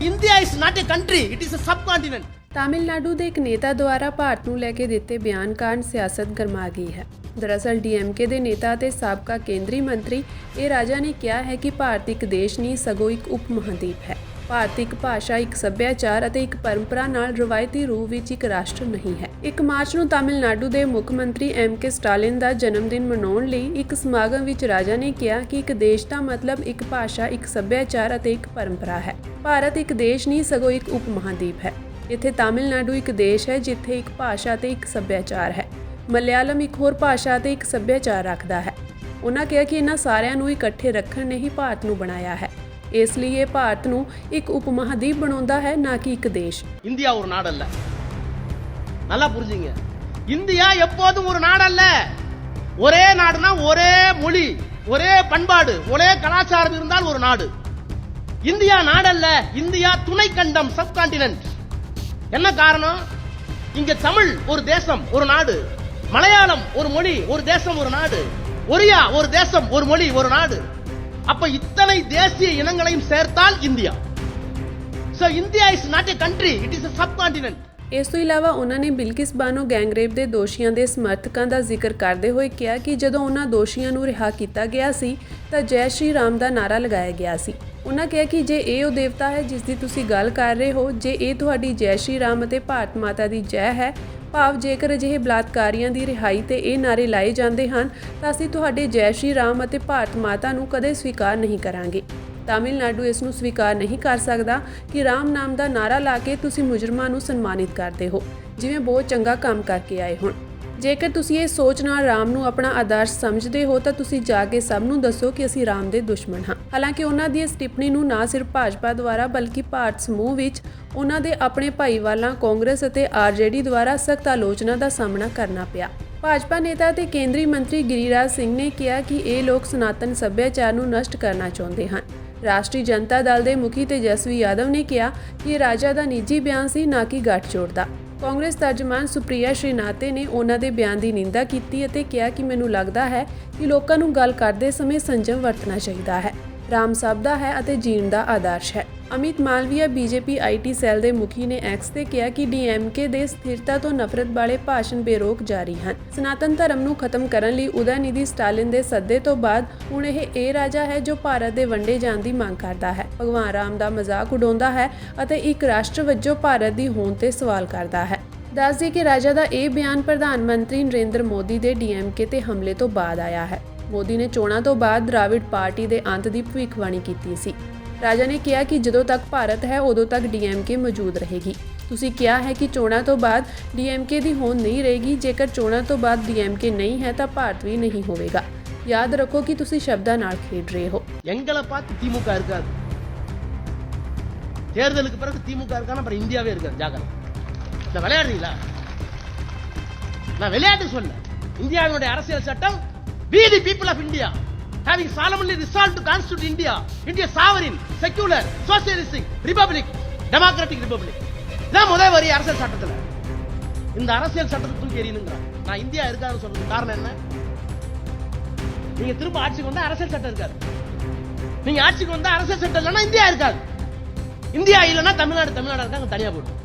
India is not a country, it is a subcontinent. Tamil Nadu ਦੇ ਇੱਕ ਨੇਤਾ ਦੁਆਰਾ ਭਾਰਤ ਨੂੰ ਲੈ ਕੇ ਦਿੱਤੇ ਬਿਆਨ ਕਾਰਨ ਸਿਆਸਤ ਗਰਮਾ ਗਈ ਹੈ। ਦਰਅਸਲ ਡੀਐਮਕੇ ਦੇ ਨੇਤਾ ਅਤੇ ਸਾਬਕਾ ਕੇਂਦਰੀ ਮੰਤਰੀ ਇਹ ਰਾਜਾ ਨੇ ਕਿਹਾ ਹੈ ਕਿ ਭਾਰਤ ਇੱਕ ਦੇਸ਼ ਨਹੀਂ ਸਗੋਂ ਇੱਕ ਉਪ ਮਹਾਂਦੀਪ ਹੈ। ਭਾਰਤ ਇੱਕ ਭਾਸ਼ਾ, ਇੱਕ ਸੱਭਿਆਚਾਰ ਅਤੇ ਇੱਕ ਪਰੰਪਰਾ ਨਾਲ ਰਵਾਇਤੀ ਰੂਪ ਵਿੱਚ ਇੱਕ ਰਾਸ਼ਟਰ ਨਹੀਂ ਹੈ। 1 ਮਾਰਚ ਨੂੰ ਤਾਮਿਲਨਾਡੂ ਦੇ ਮੁੱਖ ਮੰਤਰੀ ਐਮ.ਕੇ. ਸਟਾਲਿਨ ਦਾ ਜਨਮ ਦਿਨ ਮਨਾਉਣ ਲਈ ਇੱਕ ਸਮਾਗਮ ਵਿੱਚ ਰਾਜਾ ਨੇ ਕਿਹਾ ਕਿ ਇੱਕ ਦੇਸ਼ ਦਾ ਮਤਲਬ ਇੱਕ ਭਾਸ਼ਾ, ਇੱਕ ਸੱਭਿਆਚਾਰ ਅਤੇ ਇੱਕ ਪਰੰਪਰਾ ਹੈ। ਭਾਰਤ ਇੱਕ ਦੇਸ਼ ਨਹੀਂ ਸਗੋਂ ਇੱਕ ਉਪ ਮਹਾਂਦੀਪ ਹੈ। ਇੱਥੇ ਤਾਮਿਲਨਾਡੂ ਇੱਕ ਦੇਸ਼ ਹੈ ਜਿੱਥੇ ਇੱਕ ਭਾਸ਼ਾ ਅਤੇ ਇੱਕ ਸੱਭਿਆਚਾਰ ਹੈ। ਮਲਿਆਲਮ ਇੱਕ ਹੋਰ ਭਾਸ਼ਾ ਅਤੇ ਇੱਕ ਸੱਭਿਆਚਾਰ ਰੱਖਦਾ ਹੈ। ਉਹਨਾਂ ਕਿਹਾ ਕਿ ਇਹਨਾਂ ਸਾਰਿਆਂ ਨੂੰ ਇਕੱਠੇ ਰੱਖਣ ਨੇ ਹੀ ਭਾਰਤ ਨੂੰ ਬਣਾਇਆ ਹੈ। ਇਸ ਲਈ ਇਹ ਭਾਰਤ ਨੂੰ ਇੱਕ ਉਪ ਮਹਾਦੀਪ ਬਣਾਉਂਦਾ ਹੈ, ਨਾ ਕਿ ਇੱਕ தேश। இந்தியா ஒரு நாடு அல்ல, நல்லா புரிஞ்சுங்க। இந்தியா எப்போதும் ஒரு நாடு அல்ல। ஒரே நாடுனா ஒரே மொழி, ஒரே பண்பாடு, ஒரே கலாச்சாரம் இருந்தால் ஒரு நாடு। இந்தியா நாடு அல்ல, இந்தியா துணை கண்டம், சப்கான்டினென்ட்। என்ன காரணம்? இங்க தமிழ் ஒரு தேசம், ஒரு நாடு, மலையாளம் ஒரு மொழி, ஒரு தேசம், ஒரு நாடு, ஒரியா ஒரு தேசம், ஒரு மொழி, ஒரு நாடு। அப்ப இத்தனை தேசிய இனங்களையும் சேர்த்தால் India. So India is not a country, it is a subcontinent. ਇਸ ਤੋਂ ਇਲਾਵਾ ਉਹਨਾਂ ਨੇ ਬਿਲਕਿਸ ਬਾਨੋ ਗੈਂਗਰੇਪ ਦੇ ਦੋਸ਼ੀਆਂ ਦੇ ਸਮਰਥਕਾਂ ਦਾ ਜ਼ਿਕਰ ਕਰਦੇ ਹੋਏ ਕਿਹਾ ਕਿ ਜਦੋਂ ਉਹਨਾਂ ਦੋਸ਼ੀਆਂ ਨੂੰ ਰਿਹਾ ਕੀਤਾ ਗਿਆ ਸੀ ਤਾਂ ਜੈ ਸ਼੍ਰੀ ਰਾਮ ਦਾ ਨਾਰਾ ਲਗਾਇਆ ਗਿਆ ਸੀ। ਉਹਨਾਂ ਕਿਹਾ ਕਿ ਜੇ ਇਹ ਉਹ ਦੇਵਤਾ ਹੈ ਜਿਸ ਦੀ ਤੁਸੀਂ ਗੱਲ ਕਰ ਰਹੇ ਹੋ, ਜੇ ਇਹ ਤੁਹਾਡੀ ਜੈ ਸ਼੍ਰੀ ਰਾਮ ਅਤੇ ਭਾਰਤ ਮਾਤਾ ਦੀ ਜੈ ਹੈ, ਭਾਵ ਜੇਕਰ ਅਜਿਹੇ ਬਲਾਤਕਾਰੀਆਂ ਦੀ ਰਿਹਾਈ ਤੇ ਇਹ ਨਾਰੇ ਲਾਏ ਜਾਂਦੇ ਹਨ ਤਾਂ ਅਸੀਂ ਤੁਹਾਡੇ ਜੈ ਸ਼੍ਰੀ ਰਾਮ ਅਤੇ ਭਾਰਤ ਮਾਤਾ ਨੂੰ ਕਦੇ ਸਵੀਕਾਰ ਨਹੀਂ ਕਰਾਂਗੇ। ਤਾਮਿਲਨਾਡੂ ਇਸ ਨੂੰ ਸਵੀਕਾਰ ਨਹੀਂ ਕਰ ਸਕਦਾ ਕਿ ਰਾਮ ਨਾਮ ਦਾ ਨਾਰਾ ਲਾ ਕੇ ਤੁਸੀਂ ਮੁਜਰਮਾਂ ਨੂੰ ਸਨਮਾਨਿਤ ਕਰਦੇ ਹੋ, ਜਿਵੇਂ ਬਹੁਤ ਚੰਗਾ ਕੰਮ ਕਰਕੇ ਆਏ ਹੋਣ। ਜੇਕਰ ਤੁਸੀਂ ਇਹ ਸੋਚ ਨਾਲ ਰਾਮ ਨੂੰ ਆਪਣਾ ਆਦਰਸ਼ ਸਮਝਦੇ ਹੋ ਤਾਂ ਤੁਸੀਂ ਜਾ ਕੇ ਸਭ ਨੂੰ ਦੱਸੋ ਕਿ ਅਸੀਂ ਰਾਮ ਦੇ ਦੁਸ਼ਮਣ ਹਾਂ। ਹਾਲਾਂਕਿ ਉਹਨਾਂ ਦੀ ਇਸ ਟਿੱਪਣੀ ਨੂੰ ਨਾ ਸਿਰਫ ਭਾਜਪਾ ਦੁਆਰਾ ਬਲਕਿ ਭਾਰਤ ਸਮੂਹ ਵਿੱਚ ਉਹਨਾਂ ਦੇ ਆਪਣੇ ਭਾਈਵਾਲਾਂ ਕਾਂਗਰਸ ਅਤੇ ਆਰਜੇਡੀ ਦੁਆਰਾ ਸਖਤ ਆਲੋਚਨਾ ਦਾ ਸਾਹਮਣਾ ਕਰਨਾ ਪਿਆ। ਭਾਜਪਾ ਨੇਤਾ ਤੇ ਕੇਂਦਰੀ ਮੰਤਰੀ ਗਿਰੀਰਾਜ ਸਿੰਘ ਨੇ ਕਿਹਾ ਕਿ ਇਹ ਲੋਕ ਸਨਾਤਨ ਸੱਭਿਆਚਾਰ ਨੂੰ ਨਸ਼ਟ ਕਰਨਾ ਚਾਹੁੰਦੇ ਹਨ। ਰਾਸ਼ਟਰੀ ਜਨਤਾ ਦਲ ਦੇ ਮੁਖੀ ਤੇਜਸਵੀ ਯਾਦਵ ਨੇ ਕਿਹਾ ਕਿ ਇਹ ਰਾਜਾ ਦਾ ਨਿੱਜੀ ਬਿਆਨ ਸੀ, ਨਾ ਕਿ ਗੱਠਜੋੜ ਦਾ। ਕਾਂਗਰਸ ਤਰਜਮਾਨ ਸੁਪ੍ਰਿਆ ਸ਼੍ਰੀਨਾਥੇ ਨੇ ਉਹਨਾਂ ਦੇ ਬਿਆਨ ਦੀ ਨਿੰਦਾ ਕੀਤੀ ਅਤੇ ਕਿਹਾ ਕਿ ਮੈਨੂੰ ਲੱਗਦਾ ਹੈ ਕਿ ਲੋਕਾਂ ਨੂੰ ਗੱਲ ਕਰਦੇ ਸਮੇਂ ਸੰਜਮ ਵਰਤਣਾ ਚਾਹੀਦਾ ਹੈ। ਰਾਮ ਸਭ ਦਾ ਹੈ ਅਤੇ ਜੀਣ ਦਾ ਆਦਰਸ਼ ਹੈ। Amit Malviya BJP IT cell ਦੇ ਮੁਖੀ ਨੇ ਐਕਸ ਤੇ ਕਿਹਾ ਕਿ ਡੀਐਮਕੇ ਦੇ ਸਥਿਰਤਾ ਤੋਂ ਨਫ਼ਰਤ ਵਾਲੇ ਭਾਸ਼ਣ ਬੇਰੋਕ ਜਾਰੀ ਹਨ। ਸਨਾਤਨ ਧਰਮ ਨੂੰ ਖਤਮ ਕਰਨ ਲਈ ਉਦੈਨਿਧੀ ਸਟਾਲਿਨ ਦੇ ਸੱਦੇ ਤੋਂ ਬਾਅਦ ਹੁਣ ਇਹ ਰਾਜਾ ਹੈ ਜੋ ਭਾਰਤ ਦੇ ਵੰਡੇ ਜਾਣ ਦੀ ਮੰਗ ਕਰਦਾ ਹੈ, ਭਗਵਾਨ ਰਾਮ ਦਾ ਮਜ਼ਾਕ ਉਡਾਉਂਦਾ ਹੈ ਅਤੇ ਇੱਕ ਰਾਸ਼ਟਰ ਵਜੋਂ ਭਾਰਤ ਦੀ ਹੋਂਦ ਤੇ ਸਵਾਲ ਕਰਦਾ ਹੈ। ਦੱਸ ਦਈਏ ਕਿ ਰਾਜਾ ਦਾ ਇਹ ਬਿਆਨ ਪ੍ਰਧਾਨ ਮੰਤਰੀ ਨਰਿੰਦਰ ਮੋਦੀ ਦੇ ਡੀਐਮਕੇ ਤੇ ਹਮਲੇ ਤੋਂ ਬਾਅਦ ਆਇਆ ਹੈ। ਮੋਦੀ ਨੇ ਚੋਣਾਂ ਤੋਂ ਬਾਅਦ ਦ੍ਰਾਵਿੜ ਪਾਰਟੀ ਦੇ ਅੰਤ ਦੀ ਭਵਿੱਖਬਾਣੀ ਕੀਤੀ ਸੀ। ਰਾਜਾ ਨੇ ਕਿਹਾ ਕਿ ਜਦੋਂ ਤੱਕ ਭਾਰਤ ਹੈ ਉਦੋਂ ਤੱਕ ਡੀਐਮਕੇ ਮੌਜੂਦ ਰਹੇਗੀ। ਤੁਸੀਂ ਕਿਹਾ ਹੈ ਕਿ ਚੋਣਾਂ ਤੋਂ ਬਾਅਦ ਡੀਐਮਕੇ ਦੀ ਹੋਂਦ ਨਹੀਂ ਰਹੇਗੀ। ਜੇਕਰ ਚੋਣਾਂ ਤੋਂ ਬਾਅਦ ਡੀਐਮਕੇ ਨਹੀਂ ਹੈ ਤਾਂ ਭਾਰਤ ਵੀ ਨਹੀਂ ਹੋਵੇਗਾ। ਯਾਦ ਰੱਖੋ ਕਿ ਤੁਸੀਂ ਸ਼ਬਦਾਂ ਨਾਲ ਖੇਡ ਰਹੇ ਹੋ। எங்களை பார்த்து திமுக இருக்காது, தேர்தலுக்கு பிறகு திமுக இருக்கான அப்புறம் இந்தியாவே இருக்காது, ஜாக்கிரதை। நான் விளையாடுறீங்களா? நான் விளையாட்டு சொல்ல, இந்தியாவுடைய அரசியல் சட்டம் we the people of India having solemnly resolved to constitute India sovereign, secular, socialistic republic, democratic republic. இதான் முதல் வரி அரசியல் சட்டத்துல। இந்த அரசியல் சட்டத்தை தூக்கி எறியணுங்கிறான்। நான் இந்தியா இருக்காதுன்னு சொல்றது காரணம் என்ன? நீங்க திரும்ப ஆட்சிக்கு வந்தா அரசியல் சட்டம் இருக்காது, நீங்க ஆட்சிக்கு வந்தா அரசியல் சட்டம் இல்லைன்னா இந்தியா இருக்காது, இந்தியா இல்லைன்னா தமிழ்நாடு இருக்காங்க, தனியா போடும்।